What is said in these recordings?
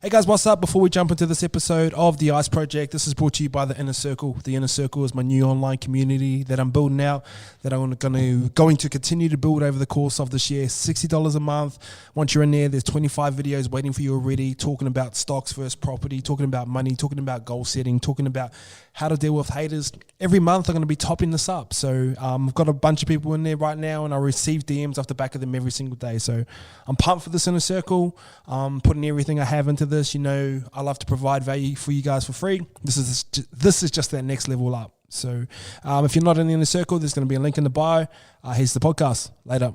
Hey guys, what's up? Before we jump into this episode of The Ice Project, this is brought to you by The Inner Circle. The Inner Circle is my new online community that I'm building out, that I'm going to continue to build over the course of this year. $60 a month. Once you're in there's 25 videos waiting for you already, talking about stocks versus property, talking about money, talking about goal setting, talking about how to deal with haters. Every month I'm going to be topping this up. So I've got a bunch of people in there right now, and I receive DMs off the back of them every single day. So I'm pumped for this Inner Circle. Putting everything I have into this. You know, I love to provide value for you guys for free. This is just that next level up. So if you're not in the Inner Circle, there's going to be a link in the bio. Here's the podcast. Later.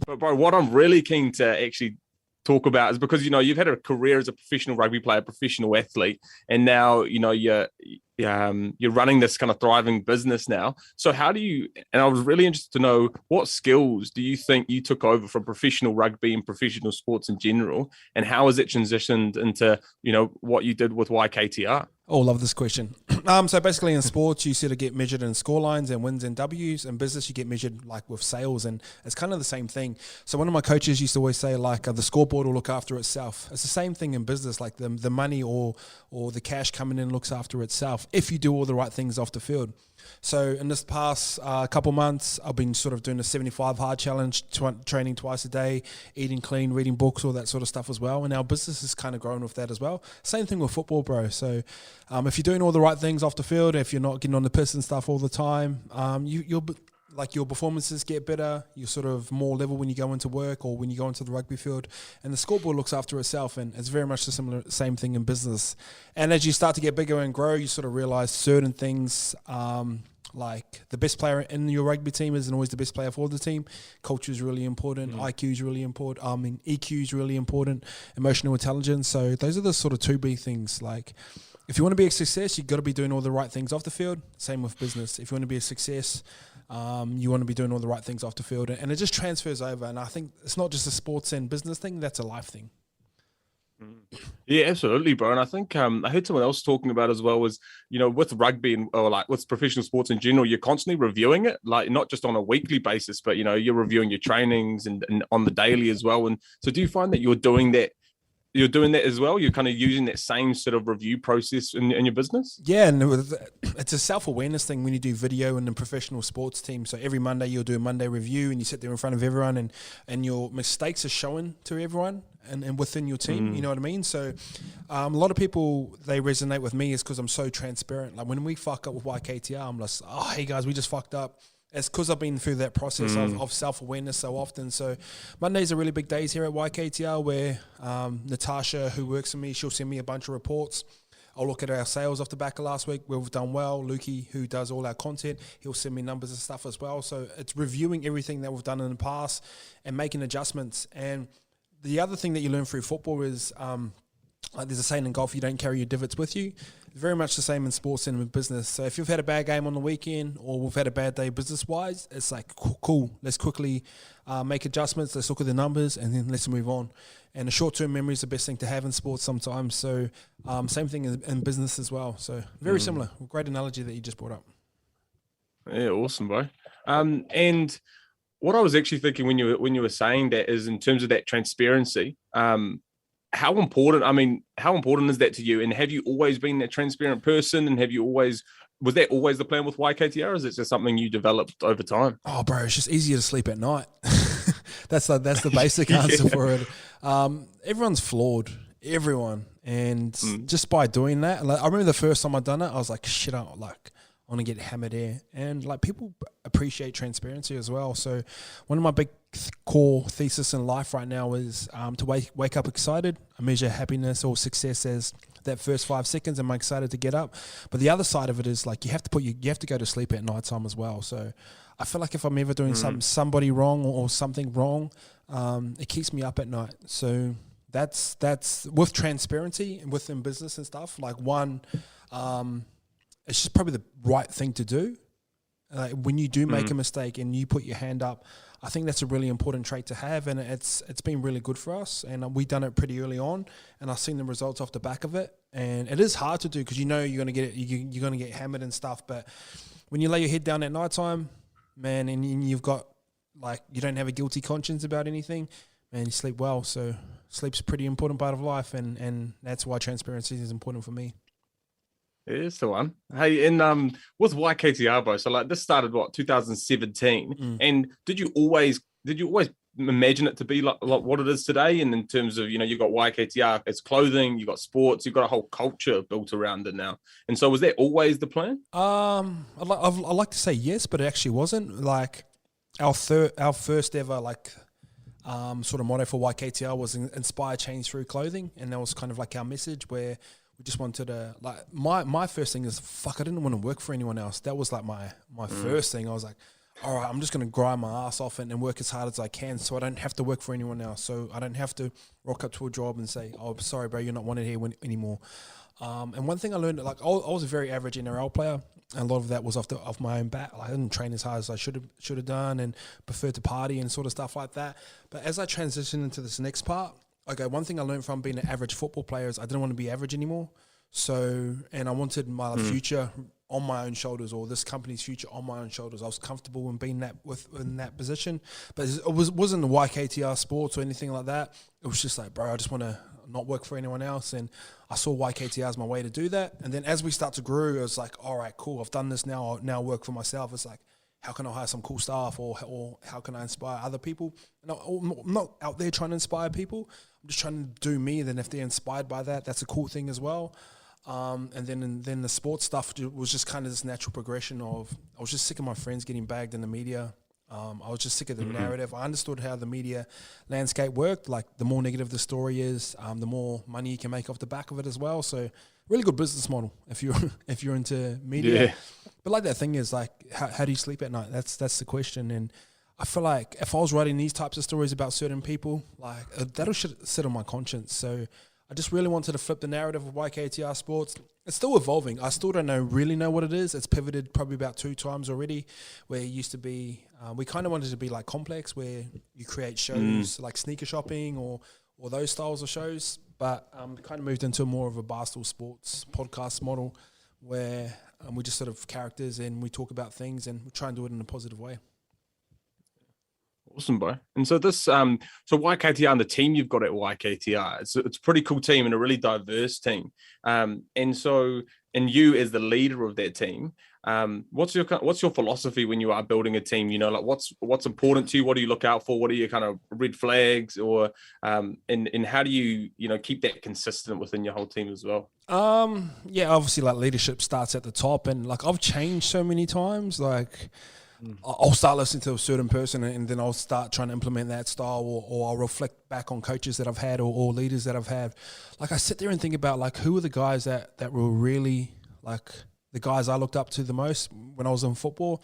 But bro, what I'm really keen to actually talk about is because, you know, you've had a career as a professional rugby player, professional athlete, and now, you know, you're running this kind of thriving business now. So how do you, and I was really interested to know, what skills do you think you took over from professional rugby and professional sports in general, and how has it transitioned into, you know, what you did with YKTR? Oh, love this question. So basically in sports, you sort of get measured in score lines and wins and W's. In business, you get measured like with sales, and it's kind of the same thing. So one of my coaches used to always say, like, the scoreboard will look after itself. It's the same thing in business, like the money or the cash coming in looks after itself if you do all the right things off the field. So in this past couple months, I've been sort of doing the 75 hard challenge, training twice a day, eating clean, reading books, all that sort of stuff as well. And our business is kind of growing with that as well. Same thing with football, bro. So if you're doing all the right things off the field, if you're not getting on the piss and stuff all the time, you'll like your performances get better. You're sort of more level when you go into work or when you go into the rugby field, and the scoreboard looks after itself. And it's very much the same thing in business. And as you start to get bigger and grow, you sort of realize certain things, like the best player in your rugby team isn't always the best player for the team. Culture is really important. IQ is really important. EQ is really important. Emotional intelligence. So those are the sort of two big things. Like, if you want to be a success, you've got to be doing all the right things off the field. Same with business. If you want to be a success, you want to be doing all the right things off the field. And it just transfers over. And I think it's not just a sports and business thing, that's a life thing. Yeah, absolutely, bro. And I think I heard someone else talking about as well was, you know, with rugby or like with professional sports in general, you're constantly reviewing it, like not just on a weekly basis, but, you know, you're reviewing your trainings and on the daily as well. And so do you find that you're doing that as well? You're kind of using that same sort of review process in your business? Yeah, and it's a self-awareness thing when you do video in the professional sports team. So every Monday you'll do a Monday review, and you sit there in front of everyone, and your mistakes are shown to everyone and within your team, you know what I mean? So a lot of people, they resonate with me is because I'm so transparent. Like when we fuck up with YKTR, I'm like, oh, hey guys, we just fucked up. It's because I've been through that process of self-awareness so often. So Mondays are really big days here at YKTR where Natasha, who works for me, she'll send me a bunch of reports. I'll look at our sales off the back of last week where we've done well. Lukey, who does all our content, he'll send me numbers and stuff as well. So it's reviewing everything that we've done in the past and making adjustments. And the other thing that you learn through football is, like there's a saying in golf, you don't carry your divots with you. Very much the same in sports and in business. So if you've had a bad game on the weekend or we've had a bad day business-wise, it's like, cool, let's quickly make adjustments, let's look at the numbers, and then let's move on. And a short-term memory is the best thing to have in sports sometimes. So same thing in business as well. So very similar. Great analogy that you just brought up. Yeah, awesome, bro. And what I was actually thinking when you were saying that is in terms of that transparency, how important is that to you? And have you always been that transparent person? And was that always the plan with YKTR? Or is it just something you developed over time? Oh, bro, it's just easier to sleep at night. That's the basic answer for it. Everyone's flawed, everyone. And just by doing that, like, I remember the first time I done it, I was like, shit, I want to get hammered here. And like people appreciate transparency as well. So one of my big core thesis in life right now is to wake up excited. I measure happiness or success as that first 5 seconds. Am I excited to get up? But the other side of it is like you have to go to sleep at night time as well. So I feel like if I'm ever doing somebody wrong or something wrong, it keeps me up at night. So that's with transparency and within business and stuff. Like it's just probably the right thing to do. When you do make a mistake and you put your hand up, I think that's a really important trait to have, and it's been really good for us. And we've done it pretty early on, and I've seen the results off the back of it. And it is hard to do because you know you're gonna get hammered and stuff. But when you lay your head down at night time, man, and you've got like you don't have a guilty conscience about anything, man, you sleep well. So Sleep's a pretty important part of life, and that's why transparency is important for me. It is the one. Hey, and with YKTR, bro. So like this started 2017, and did you always imagine it to be like what it is today? And in terms of, you got YKTR, it's clothing, you got sports, you've got a whole culture built around it now. And so was that always the plan? I'd like to say yes, but it actually wasn't. Like our first ever sort of motto for YKTR was inspire change through clothing, and that was kind of like our message where we just wanted to, like, my first thing is, I didn't want to work for anyone else. That was like my first thing. I was like, all right, I'm just going to grind my ass off and work as hard as I can so I don't have to work for anyone else. So I don't have to rock up to a job and say, oh, sorry, bro, you're not wanted here anymore. And one thing I learned, like, I was a very average NRL player, and a lot of that was off my own bat. Like, I didn't train as hard as I should have done, and preferred to party and sort of stuff like that. But as I transitioned into this next part, okay, one thing I learned from being an average football player is I didn't want to be average anymore. So, and I wanted my future on my own shoulders, or this company's future on my own shoulders. I was comfortable in being in that position, but it wasn't the YKTR sports or anything like that. It was just like, bro, I just want to not work for anyone else, and I saw YKTR as my way to do that. And then as we start to grow, it was like, all right, cool, I've done this now. I'll now work for myself. It's like, how can I hire some cool staff, or how can I inspire other people? And I'm not out there trying to inspire people. I'm just trying to do me. Then if they're inspired by that, that's a cool thing as well. And then the sports stuff was just kind of this natural progression of, I was just sick of my friends getting bagged in the media. I was just sick of the narrative. I understood how the media landscape worked. Like, the more negative the story is, the more money you can make off the back of it as well. So really good business model if you're into media. Yeah. But like, that thing is like, how do you sleep at night? That's the question. And I feel like if I was writing these types of stories about certain people, like, that'll sit on my conscience. So I just really wanted to flip the narrative of YKTR Sports. It's still evolving. I still don't really know what it is. It's pivoted probably about 2 times already, where it used to be, we kind of wanted to be like Complex, where you create shows like sneaker shopping or those styles of shows. But kind of moved into more of a Barstool Sports podcast model, where we just sort of characters and we talk about things and we try and do it in a positive way. Awesome, bro. And so this, so YKTR and the team you've got at YKTR, it's a pretty cool team and a really diverse team. And you as the leader of that team, what's your philosophy when you are building a team? Like, what's important to you? What do you look out for? What are your kind of red flags, or and how do you keep that consistent within your whole team as well? Yeah, obviously, like, leadership starts at the top, and like, I've changed so many times. Like, I'll start listening to a certain person, and then I'll start trying to implement that style, or I'll reflect back on coaches that I've had or leaders that I've had. Like, I sit there and think about, like, who are the guys that were really, like, the guys I looked up to the most when I was in football.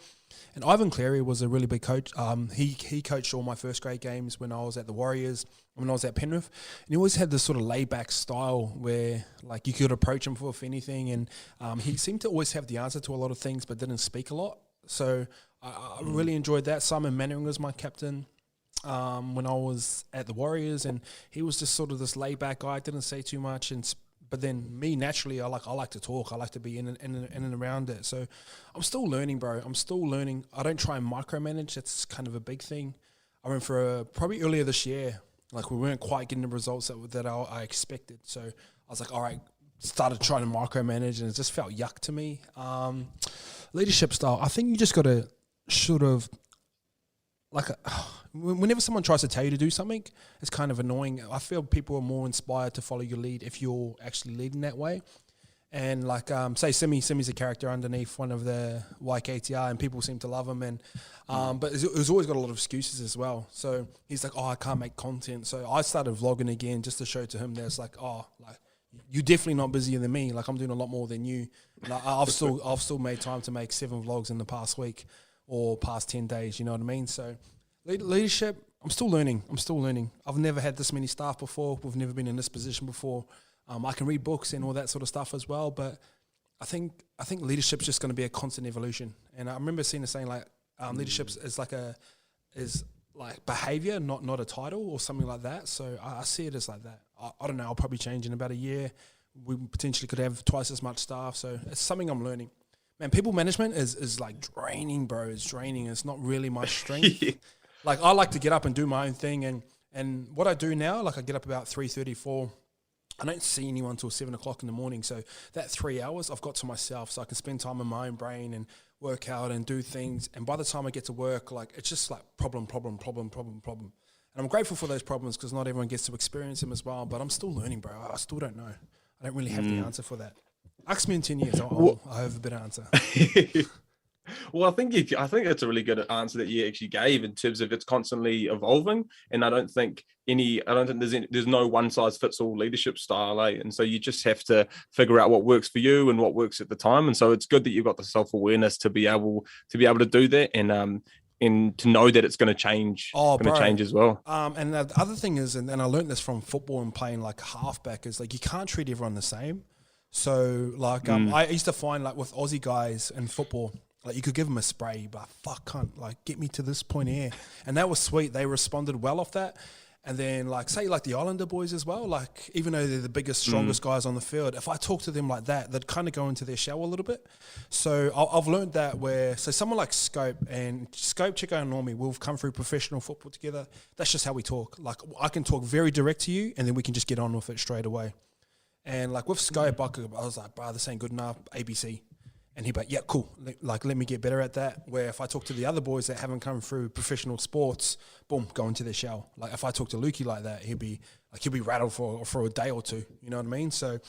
And Ivan Cleary was a really big coach. He coached all my first grade games when I was at the Warriors, when I was at Penrith. And he always had this sort of laid-back style where, like, you could approach him for anything. And he seemed to always have the answer to a lot of things but didn't speak a lot. So I really enjoyed that. Simon Mannering was my captain when I was at the Warriors, and he was just sort of this laid-back guy, didn't say too much. But then me, naturally, I like to talk. I like to be in and around it. So I'm still learning, bro. I'm still learning. I don't try and micromanage. That's kind of a big thing. I went for probably earlier this year, like, we weren't quite getting the results that I expected. So I was like, all right, started trying to micromanage, and it just felt yuck to me. Leadership style, I think you just got to sort of, like, whenever someone tries to tell you to do something, it's kind of annoying. I feel people are more inspired to follow your lead if you're actually leading that way. And like, say Simi's a character underneath one of the YKTR, and people seem to love him. And but he's always got a lot of excuses as well. So he's like, oh, I can't make content. So I started vlogging again just to show to him that it's like, oh, like, you're definitely not busier than me. Like, I'm doing a lot more than you. Like, I've still made time to make 7 vlogs in the past week or past 10 days. You know what I mean? So leadership, I'm still learning. I've never had this many staff before. We've never been in this position before. I can read books and all that sort of stuff as well. But I think leadership's just going to be a constant evolution. And I remember seeing the saying, like, leadership is like behavior, not a title or something like that. So I see it as like that. I don't know. I'll probably change in about a year. We potentially could have twice as much staff. So it's something I'm learning. Man, people management is like draining, bro. It's draining. It's not really my strength. Like, I like to get up and do my own thing. And And what I do now, like I get up about 3:34. I don't see anyone till 7 o'clock in the morning. So that 3 hours I've got to myself, so I can spend time in my own brain and work out and do things. And by the time I get to work, like it's just like problem. And I'm grateful for those problems because not everyone gets to experience them as well. But I'm still learning, bro. I still don't know. I don't really have the answer for that. Ask me in 10 years. I'll have a better answer. Well, I think it's a really good answer that you actually gave in terms of it's constantly evolving, and I don't think there's no one size fits all leadership style, and so you just have to figure out what works for you and what works at the time. And so it's good that you've got the self awareness to be able to do that, and to know that it's going to change. Change as well. And the other thing is, and I learned this from football and playing like halfback, is like you can't treat everyone the same. So like I used to find like with Aussie guys in football, like you could give them a spray, but fuck, can't like get me to this point here, and that was sweet. They responded well off that, and then like say like the Islander boys as well. Like even though they're the biggest, strongest guys on the field, if I talk to them like that, they'd kind of go into their shell a little bit. So I've learned that so someone like Scope, Chico and Normie, we've come through professional football together. That's just how we talk. Like I can talk very direct to you, and then we can just get on with it straight away. And like with Scope, I was like, bro, this ain't good enough. ABC. And he'd be like, yeah, cool. Like, let me get better at that. Where if I talk to the other boys that haven't come through professional sports, boom, go into their shell. Like if I talk to Lukey like that, he'll be rattled for a day or two. You know what I mean? So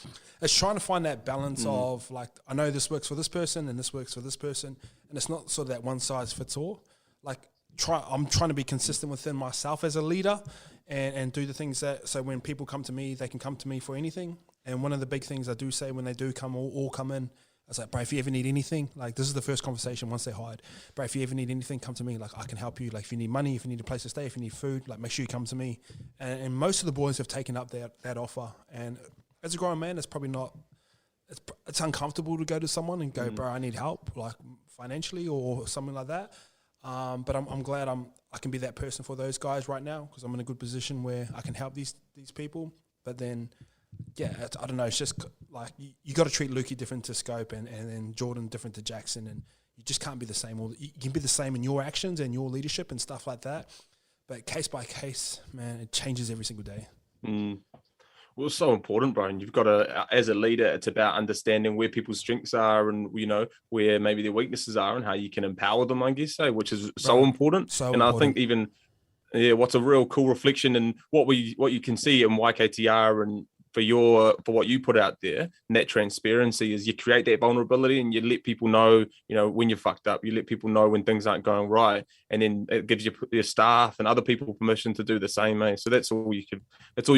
it's trying to find that balance of like, I know this works for this person and this works for this person. And it's not sort of that one size fits all. Like I'm trying to be consistent within myself as a leader and do the things so when people come to me, they can come to me for anything. And one of the big things I do say when they do come, all come in, I was like, bro, if you ever need anything, like this is the first conversation once they're hired. Bro, if you ever need anything, come to me. Like I can help you. Like if you need money, if you need a place to stay, if you need food, like make sure you come to me. And most of the boys have taken up that offer. And as a grown man, it's probably not, it's uncomfortable to go to someone and go, bro, I need help, like financially or something like that. But I'm glad I can be that person for those guys right now because I'm in a good position where I can help these people. But then, yeah, I don't know. It's just like you got to treat Lukey different to Scope and then Jordan different to Jackson, and you just can't be the same. Or you can be the same in your actions and your leadership and stuff like that. But case by case, man, it changes every single day. Well, it's so important, bro. And you've got to, as a leader, it's about understanding where people's strengths are and, where maybe their weaknesses are and how you can empower them, I guess, which is so important. I think even, what's a real cool reflection and what you can see in YKTR and for what you put out there, and that transparency is you create that vulnerability and you let people know, when you're fucked up, you let people know when things aren't going right. And then it gives your staff and other people permission to do the same, So that's all you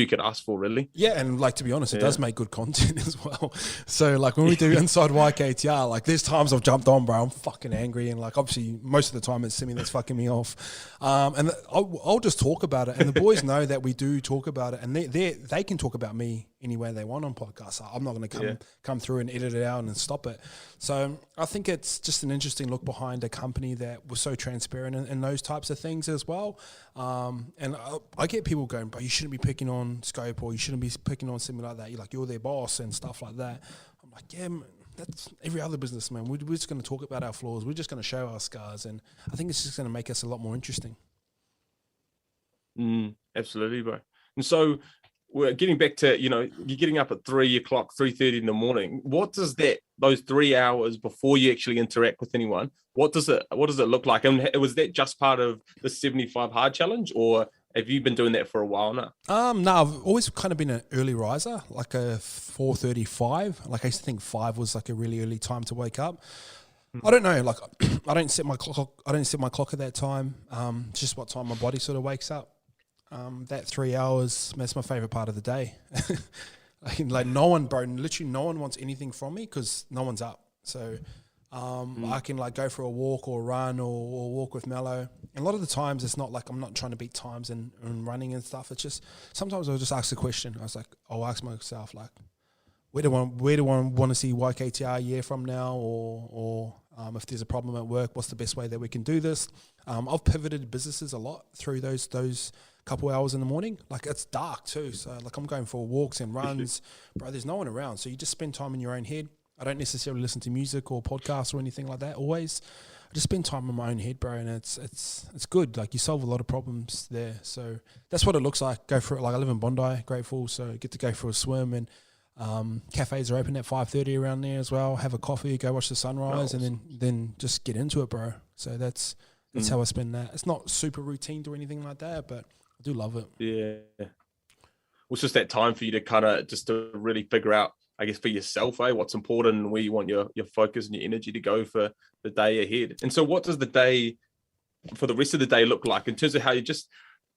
could ask for, really. Yeah. And like, to be honest, it does make good content as well. So like when we do Inside YKTR, like there's times I've jumped on, bro, I'm fucking angry. And like, obviously most of the time it's Simi that's fucking me off. And I'll just talk about it. And the boys know that we do talk about it and they can talk about me any way they want on podcasts. I'm not going to come through and edit it out and stop it. So I think it's just an interesting look behind a company that was so transparent in those types of things as well. And I get people going, but you shouldn't be picking on Scope or you shouldn't be picking on something like that. You're their boss and stuff like that. I'm like, yeah, man, that's every other business, man. We're just going to talk about our flaws. We're just going to show our scars. And I think it's just going to make us a lot more interesting. Absolutely, bro. And so we're getting back to, you're getting up at 3 o'clock, 3:30 in the morning. What does those 3 hours before you actually interact with anyone, what does it look like? And was that just part of the 75 hard challenge, or have you been doing that for a while now? No, I've always kind of been an early riser, like a 4:35. Like I used to think 5 was like a really early time to wake up. I don't know, like I don't set my clock at that time. It's just what time my body sort of wakes up. That 3 hours, that's my favorite part of the day. Like no one, bro, literally no one wants anything from me because no one's up. So I can like go for a walk or run or walk with Mello. And a lot of the times it's not like I'm not trying to beat times and running and stuff. It's just sometimes I'll just ask a question. I'll ask myself like, where do I want to see YKTR a year from now, or if there's a problem at work, what's the best way that we can do this? I've pivoted businesses a lot through those couple hours in the morning. Like it's dark too, so like I'm going for walks and runs, bro. There's no one around, so you just spend time in your own head. I don't necessarily listen to music or podcasts or anything like that always. just spend time in my own head, bro, and it's good. Like, you solve a lot of problems there. So that's what it looks like. Go for it. Like, I live in Bondi, grateful, so get to go for a swim, and cafes are open at 5:30 around there as well. Have a coffee, go watch the sunrise, and then just get into it, bro. So that's how I spend that. It's not super routine or anything like that, but I do love it. Yeah. Well, it's just that time for you to kind of just to really figure out, I guess, for yourself, what's important and where you want your focus and your energy to go for the day ahead. And so what does the day for the rest of the day look like in terms of how you just,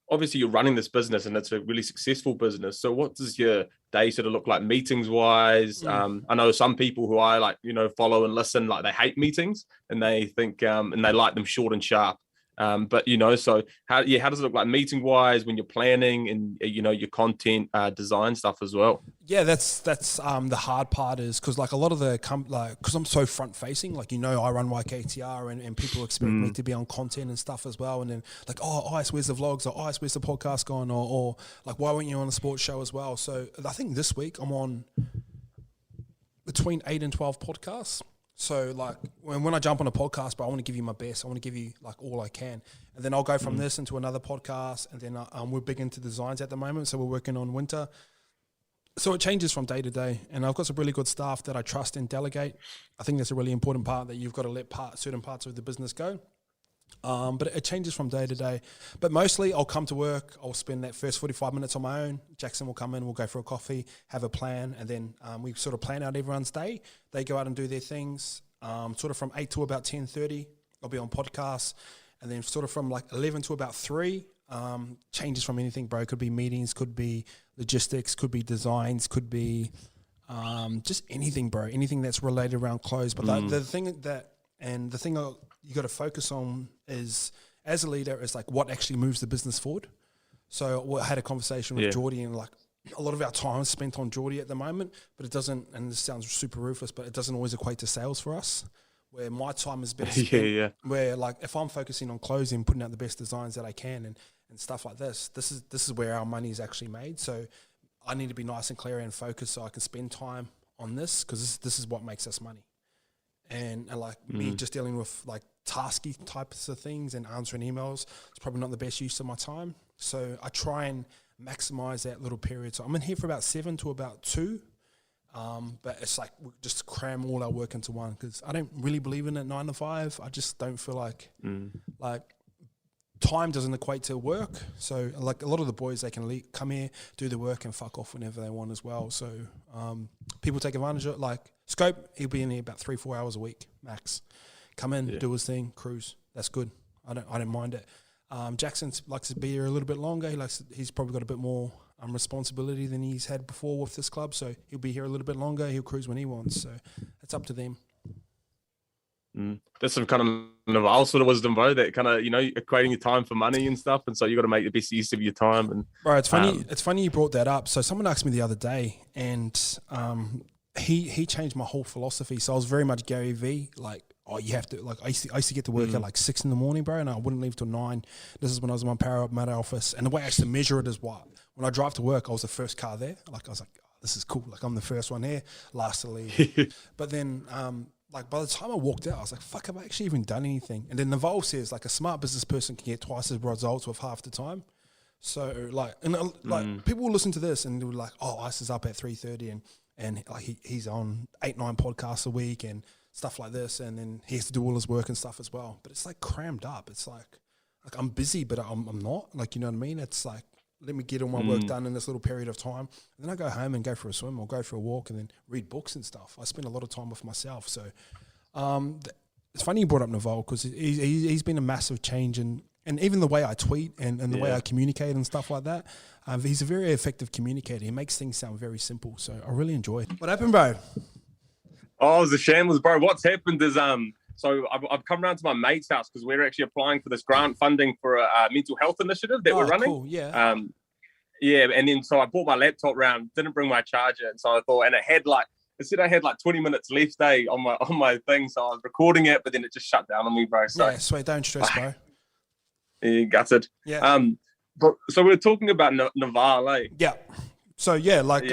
obviously you're running this business and it's a really successful business. So what does your day sort of look like meetings wise? I know some people who I like, follow and listen, like they hate meetings and they think, and they like them short and sharp. But so how does it look like meeting wise when you're planning and your content design stuff as well? Yeah, that's the hard part is because like a lot of the because I'm so front facing, like I run YKTR and people expect me to be on content and stuff as well, and then like, oh Ice, where's the vlogs, or Ice, where's the podcast gone, or like, why weren't you on a sports show as well? So I think this week I'm on between 8 and 12 podcasts. So like when I jump on a podcast, but I want to give you my best. I want to give you like all I can, and then I'll go from this into another podcast, and then we're big into designs at the moment, so we're working on winter. So it changes from day to day, and I've got some really good staff that I trust and delegate. I think that's a really important part, that you've got to let certain parts of the business go. But it changes from day to day. But mostly I'll come to work, I'll spend that first 45 minutes on my own. Jackson will come in, we'll go for a coffee, have a plan, and then we sort of plan out everyone's day. They go out and do their things. Sort of from 8 to about 10:30, I'll be on podcasts. And then sort of from like 11 to about 3, changes from anything, bro. Could be meetings, could be logistics, could be designs, could be just anything, bro. Anything that's related around clothes. But the thing you got to focus on is, as a leader, is like what actually moves the business forward. So I had a conversation with Geordie, and like a lot of our time is spent on Geordie at the moment, but it doesn't, and this sounds super ruthless, but it doesn't always equate to sales for us, where my time is better spent, where like if I'm focusing on closing, putting out the best designs that I can and stuff like this is where our money is actually made. So I need to be nice and clear and focused so I can spend time on this, because this is what makes us money. And like me just dealing with like tasky types of things and answering emails, it's probably not the best use of my time. So I try and maximize that little period. So I'm in here for about 7 to about 2. But it's like we just cram all our work into one, because I don't really believe in it 9 to 5. I just don't feel like time doesn't equate to work. So like a lot of the boys, they can come here, do the work and fuck off whenever they want as well. So people take advantage of it. Like Scope, he'll be in here about 3-4 hours a week max. Come in, do his thing, cruise. That's good. I don't mind it. Jackson likes to be here a little bit longer. He's probably got a bit more responsibility than he's had before with this club, so he'll be here a little bit longer. He'll cruise when he wants, so it's up to them. That's some kind of Naval sort of wisdom, bro, that kind of, equating your time for money and stuff, and so you got to make the best use of your time. And bro, it's funny. It's funny you brought that up. So someone asked me the other day, and he changed my whole philosophy. So I was very much Gary V, like, oh, you have to, like, I used to get to work at like 6 a.m, bro, and I wouldn't leave till 9. This is when I was in my Power Up Matter office, and the way I used to measure it is what? When I drive to work, I was the first car there. Like, I was like, oh, this is cool. Like, I'm the first one here, last to leave. But then, like, by the time I walked out, I was like, fuck, have I actually even done anything? And then Naval says, like, a smart business person can get twice as results with half the time. So, like, and people will listen to this and they'll be like, oh, Ice is up at 3:30 and like he's on 8-9 podcasts a week and stuff like this, and then he has to do all his work and stuff as well. But it's like crammed up. It's like I'm busy, but I'm not. Like, you know what I mean? It's like, let me get all my work done in this little period of time. And then I go home and go for a swim or go for a walk and then read books and stuff. I spend a lot of time with myself. So it's funny you brought up Naval, because he's been a massive change and even the way I tweet and the way I communicate and stuff like that. He's a very effective communicator. He makes things sound very simple. So I really enjoy it. What happened, bro? Oh, it was a shambles, bro. What's happened is so I've come around to my mate's house because we're actually applying for this grant funding for a mental health initiative that we're running. Cool. Yeah. And then so I brought my laptop round, didn't bring my charger, and so I thought, and it said I had like 20 minutes left on my thing, so I was recording it, but then it just shut down on me, bro. So yeah, sweet, don't stress, bro. Yeah, gutted. Yeah. But so we were talking about Naval, eh? Yeah. So yeah, like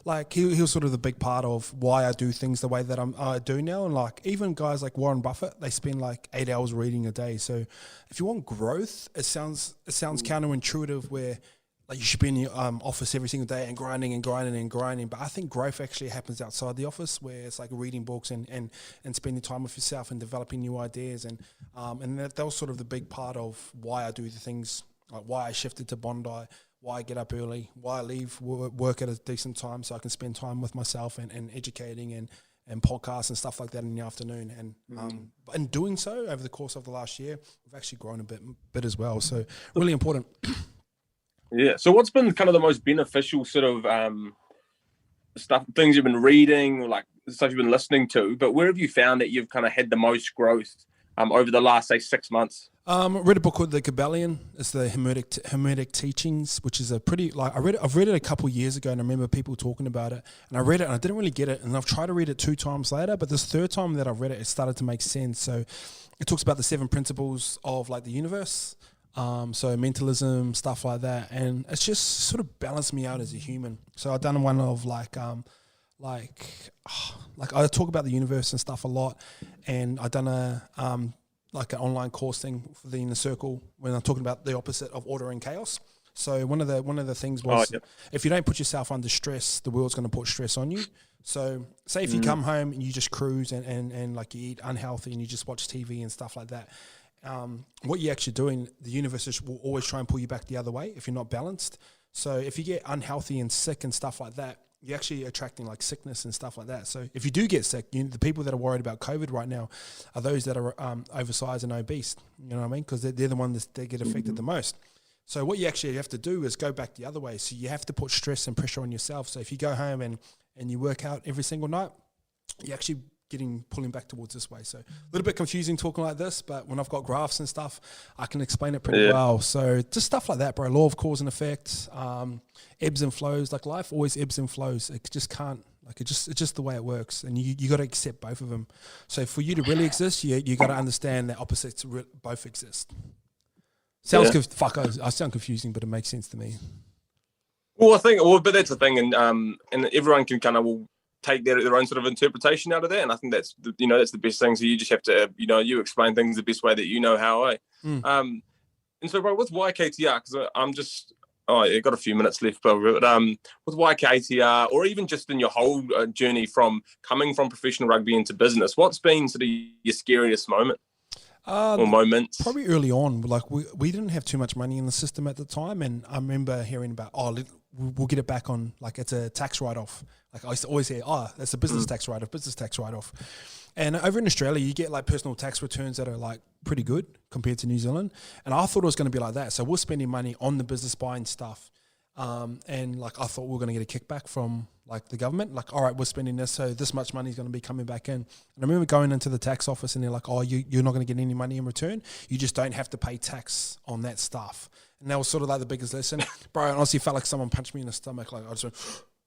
like he was sort of the big part of why I do things the way that I do now. And like even guys like Warren Buffett, they spend like 8 hours reading a day. So if you want growth, it sounds counterintuitive where like you should be in your office every single day and grinding and grinding and grinding. But I think growth actually happens outside the office, where it's like reading books and spending time with yourself and developing new ideas. And that was sort of the big part of why I do the things, like why I shifted to Bondi, why I get up early, why I leave work at a decent time so I can spend time with myself and educating and podcasts and stuff like that in the afternoon. And in doing so over the course of the last year, we've actually grown a bit as well. So really important. Yeah. So what's been kind of the most beneficial sort of things you've been reading, or like stuff you've been listening to, but where have you found that you've kind of had the most growth over the last, say, 6 months? Read a book called The Kabbalion. It's the Hermetic Teachings, which is a pretty, like, I've read it a couple years ago, and I remember people talking about it, and I read it and I didn't really get it, and I've tried to read it 2 times later, but this third time that I've read it, it started to make sense. So it talks about the 7 principles of like the universe, so mentalism, stuff like that, and it's just sort of balanced me out as a human. So I've done one of like I talk about the universe and stuff a lot, and I've done like an online course thing for the Inner Circle when I'm talking about the opposite of order and chaos. So one of the things was, if you don't put yourself under stress, the world's going to put stress on you. So say if you come home and you just cruise and like you eat unhealthy and you just watch TV and stuff like that, what you're actually doing, the universe will always try and pull you back the other way if you're not balanced. So if you get unhealthy and sick and stuff like that, you're actually attracting like sickness and stuff like that. So if you do get sick, the people that are worried about COVID right now are those that are oversized and obese. You know what I mean? Because they're the ones that get affected the most. So what you actually have to do is go back the other way. So you have to put stress and pressure on yourself. So if you go home and you work out every single night, you're actually pulling back towards this way. So a little bit confusing talking like this, but when I've got graphs and stuff, I can explain it pretty well. So just stuff like that, bro. Law of cause and effect, ebbs and flows. Like life always ebbs and flows. It just can't, like it's just the way it works, and you got to accept both of them. So for you to really exist, you got to understand that opposites both exist. Sounds I sound confusing, but it makes sense to me. Well, I think, but that's the thing, and everyone can kind of take their own sort of interpretation out of that, and I think that's that's the best thing. So you just have to you explain things the best way that you know how. And so, bro, with YKTR, because I'm just you got a few minutes left, but with YKTR, or even just in your whole journey from coming from professional rugby into business, what's been sort of your scariest moment? Or moments? Probably early on. Like we didn't have too much money in the system at the time, and I remember hearing about we'll get it back on, like it's a tax write-off. Like I used to always hear, that's a business tax write-off. And over in Australia, you get like personal tax returns that are like pretty good compared to New Zealand. And I thought it was going to be like that. So we're spending money on the business buying stuff. And like I thought we were going to get a kickback from like the government. Like, all right, we're spending this, so this much money is going to be coming back in. And I remember going into the tax office and they're like, you're not going to get any money in return. You just don't have to pay tax on that stuff. And that was sort of like the biggest lesson. Bro, I honestly felt like someone punched me in the stomach. Like I just went,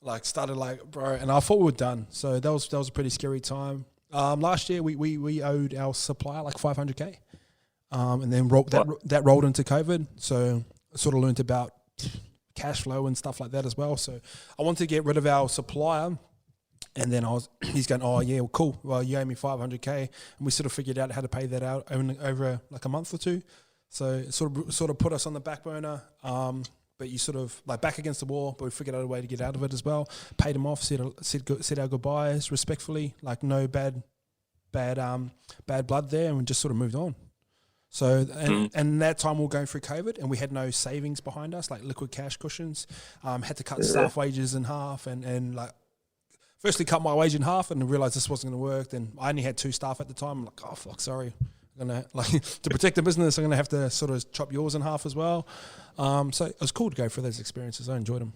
like started like, bro, and I thought we were done. So that was a pretty scary time. Last year we owed our supplier like $500K. And then that rolled into COVID. So I sort of learned about cash flow and stuff like that as well. So I wanted to get rid of our supplier, and then he's going, oh yeah, well, cool. Well, you owe me $500K, and we sort of figured out how to pay that out over like a month or two. So it sort of put us on the back burner. But you sort of like back against the wall, but we figured out a way to get out of it as well. Paid him off, said our goodbyes respectfully, like no bad blood there, and we just sort of moved on. So, and that time we were going through COVID, and we had no savings behind us, like liquid cash cushions. Had to cut staff wages in half, and like, firstly cut my wage in half, and realised this wasn't going to work. Then I only had 2 staff at the time. I'm like, oh fuck, sorry. I'm gonna to protect the business, I'm gonna have to sort of chop yours in half as well. So it was cool to go through those experiences. I enjoyed them.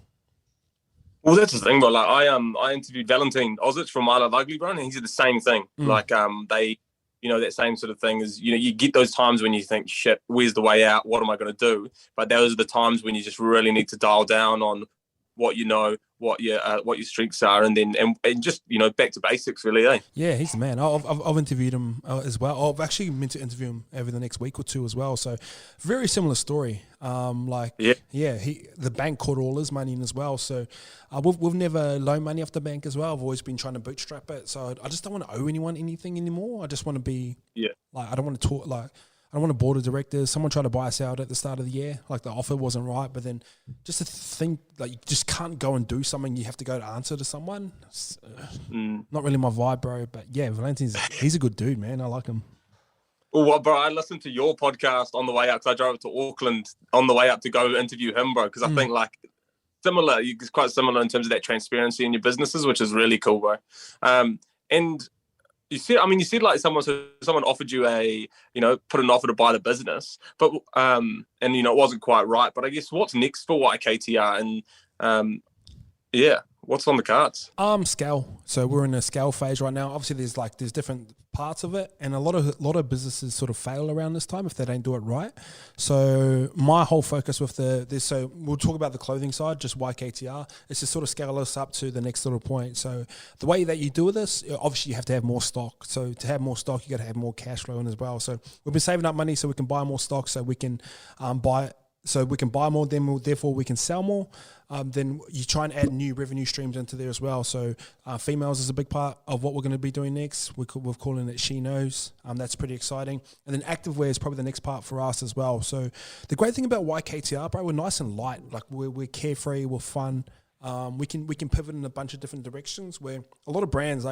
Well, that's the thing, bro. Like I interviewed Valentine Ozich from I Love Ugly, bro, and he said the same thing. Like they. That same sort of thing is, you get those times when you think, shit, where's the way out? What am I going to do? But those are the times when you just really need to dial down on what you know, what your strengths are, and then and just back to basics, really. Eh? Yeah, he's the man. I've interviewed him as well. I've actually meant to interview him over the next week or two as well. So very similar story. The bank caught all his money in as well. So we've never loaned money off the bank as well. I've always been trying to bootstrap it. So I just don't want to owe anyone anything anymore. I just want to be I don't want to talk I don't want a board of directors. Someone tried to buy us out at the start of the year. Like the offer wasn't right, but then just to think like you just can't go and do something. You have to go to answer to someone. Not really my vibe, bro. But yeah, he's a good dude, man. I like him. Well, bro, I listened to your podcast on the way out because I drove to Auckland on the way up to go interview him, bro. Because I think it's quite similar in terms of that transparency in your businesses, which is really cool, bro. And you said like someone offered you put an offer to buy the business, but it wasn't quite right. But I guess what's next for YKTR and what's on the cards? Scale. So we're in a scale phase right now. Obviously, there's different parts of it, and a lot of businesses sort of fail around this time if they don't do it right. So my whole focus with so we'll talk about the clothing side, just YKTR. It's to sort of scale us up to the next little point. So the way that you do this, obviously you have to have more stock. So to have more stock, you got to have more cash flow in as well. So we've been saving up money so we can buy more stock, so we can buy more, therefore we can sell more. Then you try and add new revenue streams into there as well. So females is a big part of what we're going to be doing next. We're calling it She Knows. That's pretty exciting. And then activewear is probably the next part for us as well. So the great thing about YKTR, bro, we're nice and light. Like we're carefree, we're fun. We can pivot in a bunch of different directions where a lot of brands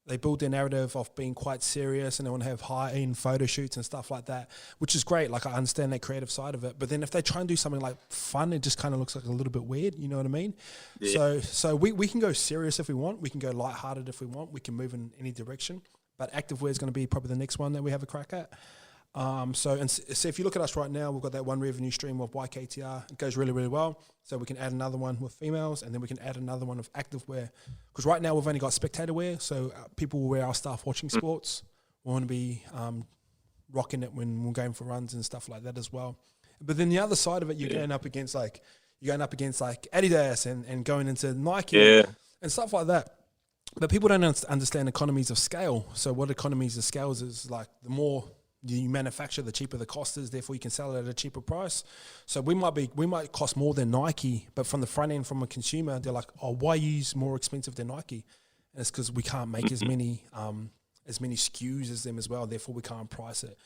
they build their narrative of being quite serious and they want to have high-end photo shoots and stuff like that, which is great. Like I understand that creative side of it. But then if they try and do something like fun, it just kind of looks like a little bit weird. You know what I mean? Yeah. So we can go serious if we want. We can go lighthearted if we want. We can move in any direction. But activewear is going to be probably the next one that we have a crack at. So if you look at us right now, we've got that one revenue stream of YKTR. It goes really, really well. So we can add another one with females, and then we can add another one of activewear. Because right now we've only got spectator wear, so people will wear our stuff watching sports. We want to be rocking it when we're going for runs and stuff like that as well. But then the other side of it, you're going up against Adidas and going into Nike and stuff like that. But people don't understand economies of scale. So what economies of scale is like the more you manufacture, the cheaper the cost is, therefore you can sell it at a cheaper price. So we might cost more than Nike, but from the front end, from a consumer, they're like, oh, why use more expensive than Nike? And it's because we can't make as many SKUs as them as well, therefore we can't price it.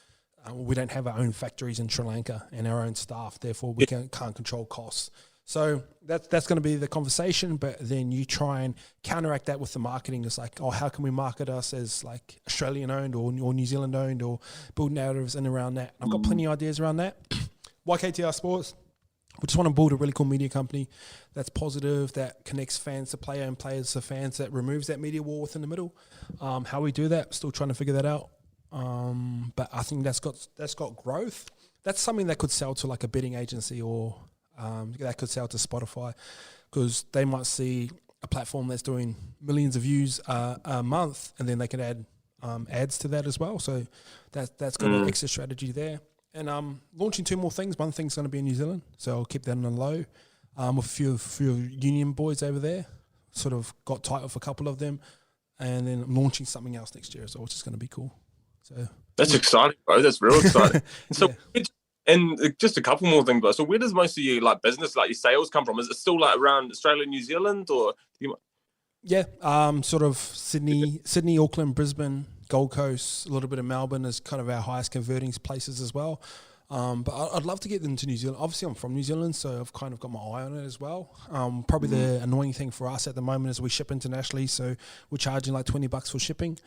We don't have our own factories in Sri Lanka and our own staff, therefore we can't control costs. So that's going to be the conversation, but then you try and counteract that with the marketing. It's like, oh, how can we market us as like Australian owned or New Zealand owned, or build narratives in around that. I've got plenty of ideas around that. YKTR Sports, we just want to build a really cool media company that's positive, that connects fans to player and players to fans, that removes that media wall within the middle. How we do that, still trying to figure that out. But I think that's got growth. That's something that could sell to like a betting agency, or that could sell to Spotify, because they might see a platform that's doing millions of views a month, and then they can add ads to that as well. So that's got an extra strategy there. And launching 2 more things. One thing's going to be in New Zealand, so I'll keep that on the low. With a few union boys over there, sort of got tight with a couple of them, and then I'm launching something else next year, so which is going to be cool. So that's exciting, bro. That's real exciting. So. Yeah. And just a couple more things, bro. So where does most of your like business, like your sales, come from? Is it still like around Australia, New Zealand, or? Sort of Sydney, Auckland, Brisbane, Gold Coast, a little bit of Melbourne is kind of our highest converting places as well. But I'd love to get into New Zealand. Obviously, I'm from New Zealand, so I've kind of got my eye on it as well. Probably the annoying thing for us at the moment is we ship internationally, so we're charging like $20 for shipping.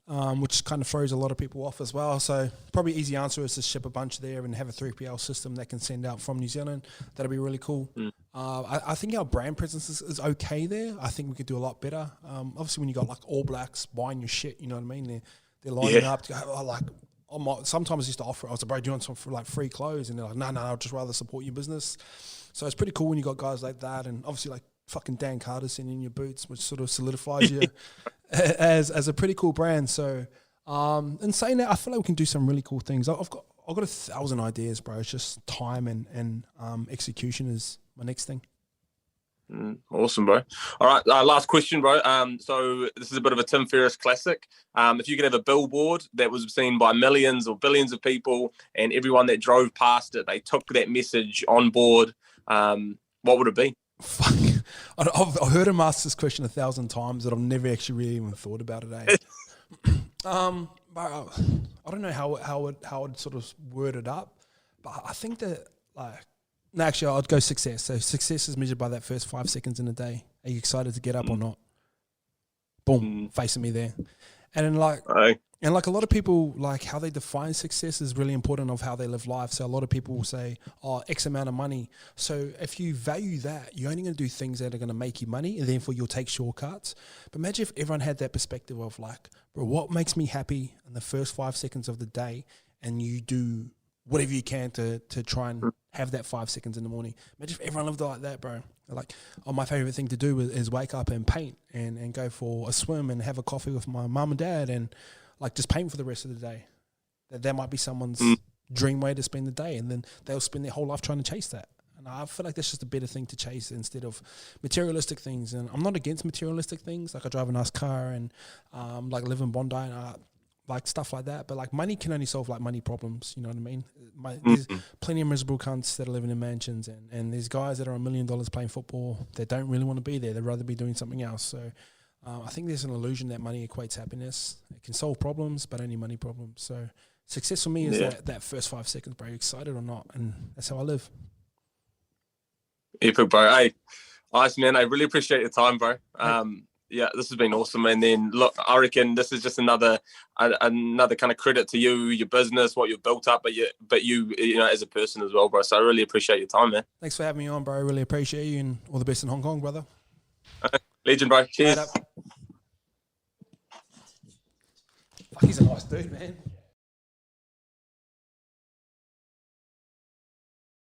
Which kind of throws a lot of people off as well. So probably easy answer is to ship a bunch there and have a 3PL system that can send out from New Zealand. That'll be really cool. I think our brand presence is okay there. I think we could do a lot better. Obviously, when you got like All Blacks buying your shit, you know what I mean? They're lining up to go, sometimes I used to offer, I was like, bro, do you want some for like free clothes? And they're like, no, I'd just rather support your business. So it's pretty cool when you got guys like that, and obviously like fucking Dan Carter sending your boots, which sort of solidifies you as a pretty cool brand. So, in saying that, I feel like we can do some really cool things. I've got 1,000 ideas, bro. It's just time and execution is my next thing. Awesome, bro. All right, last question, bro. So this is a bit of a Tim Ferriss classic. If you could have a billboard that was seen by millions or billions of people, and everyone that drove past it, they took that message on board, what would it be? Fuck. I've heard him ask this question 1,000 times, but I've never actually really even thought about it. But I don't know how I'd sort of word it up, but I think that actually I'd go success. So success is measured by that first 5 seconds in a day. Are you excited to get up or not? Boom, facing me there, and then a lot of people, like, how they define success is really important of how they live life. So a lot of people will say, oh, X amount of money. So if you value that, you're only going to do things that are going to make you money, and therefore you'll take shortcuts. But imagine if everyone had that perspective of like, bro, what makes me happy in the first 5 seconds of the day, and you do whatever you can to try and have that 5 seconds in the morning. Imagine if everyone lived like that, bro. Like, my favorite thing to do is wake up and paint and go for a swim and have a coffee with my mum and dad and like just paint for the rest of the day. That might be someone's dream way to spend the day, and then they'll spend their whole life trying to chase that. And I feel like that's just a better thing to chase instead of materialistic things. And I'm not against materialistic things. Like, I drive a nice car and like live in Bondi and like stuff like that. But like, money can only solve like money problems. You know what I mean? There's plenty of miserable cunts that are living in mansions, and there's guys that are $1 million playing football that don't really want to be there. They'd rather be doing something else. So I think there's an illusion that money equates happiness. It can solve problems, but only money problems. So success for me is that first 5 seconds, bro. Are you excited or not? And that's how I live. Epic, bro. Hey, nice, man. I really appreciate your time, bro. Yeah, this has been awesome. And then look, I reckon this is just another kind of credit to you, your business, what you've built up, but you know, as a person as well, bro. So I really appreciate your time, man. Thanks for having me on, bro. I really appreciate you, and all the best in Hong Kong, brother. Legend, bro. Cheers. Fuck, he's a nice dude, man.